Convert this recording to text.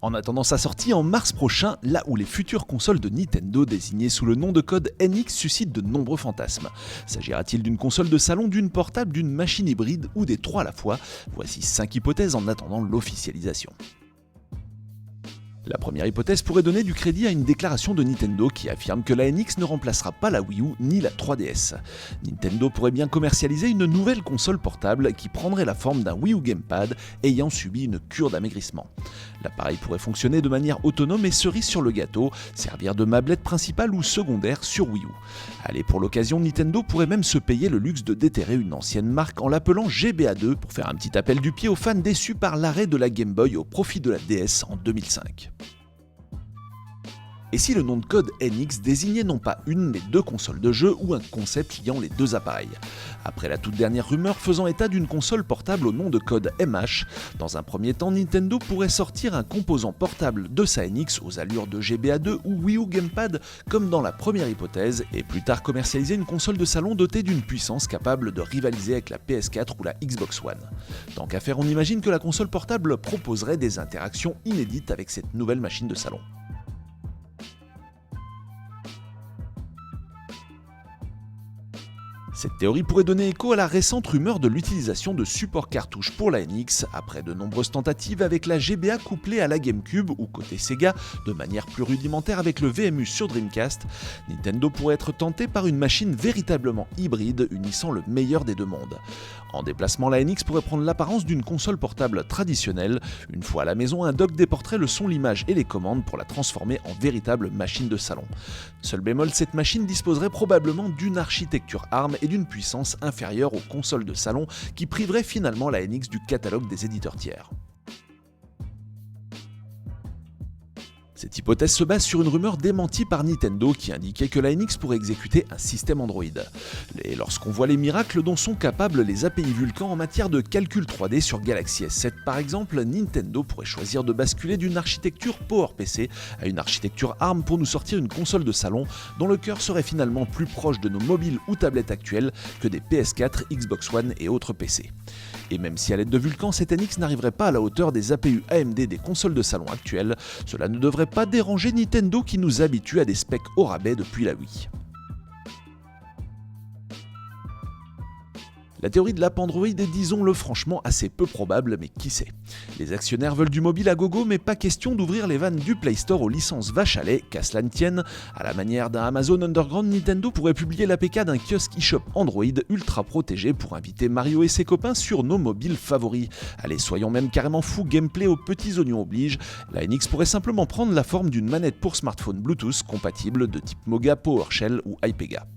En attendant sa sortie en mars prochain, là où les futures consoles de Nintendo désignées sous le nom de code NX suscitent de nombreux fantasmes. S'agira-t-il d'une console de salon, d'une portable, d'une machine hybride ou des trois à la fois? Voici 5 hypothèses en attendant l'officialisation. La première hypothèse pourrait donner du crédit à une déclaration de Nintendo qui affirme que la NX ne remplacera pas la Wii U ni la 3DS. Nintendo pourrait bien commercialiser une nouvelle console portable qui prendrait la forme d'un Wii U Gamepad ayant subi une cure d'amaigrissement. L'appareil pourrait fonctionner de manière autonome et cerise sur le gâteau, servir de mablette principale ou secondaire sur Wii U. Allez, pour l'occasion, Nintendo pourrait même se payer le luxe de déterrer une ancienne marque en l'appelant GBA2 pour faire un petit appel du pied aux fans déçus par l'arrêt de la Game Boy au profit de la DS en 2005. Et si le nom de code NX désignait non pas une mais deux consoles de jeu ou un concept liant les deux appareils? Après la toute dernière rumeur faisant état d'une console portable au nom de code MH, dans un premier temps Nintendo pourrait sortir un composant portable de sa NX aux allures de GBA2 ou Wii U Gamepad comme dans la première hypothèse, et plus tard commercialiser une console de salon dotée d'une puissance capable de rivaliser avec la PS4 ou la Xbox One. Tant qu'à faire, on imagine que la console portable proposerait des interactions inédites avec cette nouvelle machine de salon. Cette théorie pourrait donner écho à la récente rumeur de l'utilisation de supports cartouches pour la NX, après de nombreuses tentatives avec la GBA couplée à la GameCube ou côté Sega, de manière plus rudimentaire avec le VMU sur Dreamcast. Nintendo pourrait être tenté par une machine véritablement hybride unissant le meilleur des deux mondes. En déplacement, la NX pourrait prendre l'apparence d'une console portable traditionnelle. Une fois à la maison, un dock déporterait le son, l'image et les commandes pour la transformer en véritable machine de salon. Seul bémol, cette machine disposerait probablement d'une architecture ARM et d'une puissance inférieure aux consoles de salon qui priverait finalement la NX du catalogue des éditeurs tiers. Cette hypothèse se base sur une rumeur démentie par Nintendo qui indiquait que la NX pourrait exécuter un système Android. Et lorsqu'on voit les miracles dont sont capables les API Vulkan en matière de calcul 3D sur Galaxy S7 par exemple, Nintendo pourrait choisir de basculer d'une architecture PowerPC à une architecture ARM pour nous sortir une console de salon dont le cœur serait finalement plus proche de nos mobiles ou tablettes actuelles que des PS4, Xbox One et autres PC. Et même si à l'aide de Vulkan, cette NX n'arriverait pas à la hauteur des APU AMD des consoles de salon actuelles, cela ne devrait pas déranger Nintendo qui nous habitue à des specs au rabais depuis la Wii. La théorie de l'app Android est, disons-le franchement, assez peu probable, mais qui sait. Les actionnaires veulent du mobile à gogo, mais pas question d'ouvrir les vannes du Play Store aux licences vache à lait, qu'à cela ne tienne. À la manière d'un Amazon Underground, Nintendo pourrait publier l'APK d'un kiosque eShop Android ultra protégé pour inviter Mario et ses copains sur nos mobiles favoris. Allez, soyons même carrément fous, gameplay aux petits oignons oblige. La NX pourrait simplement prendre la forme d'une manette pour smartphone Bluetooth compatible de type Moga, PowerShell ou iPega.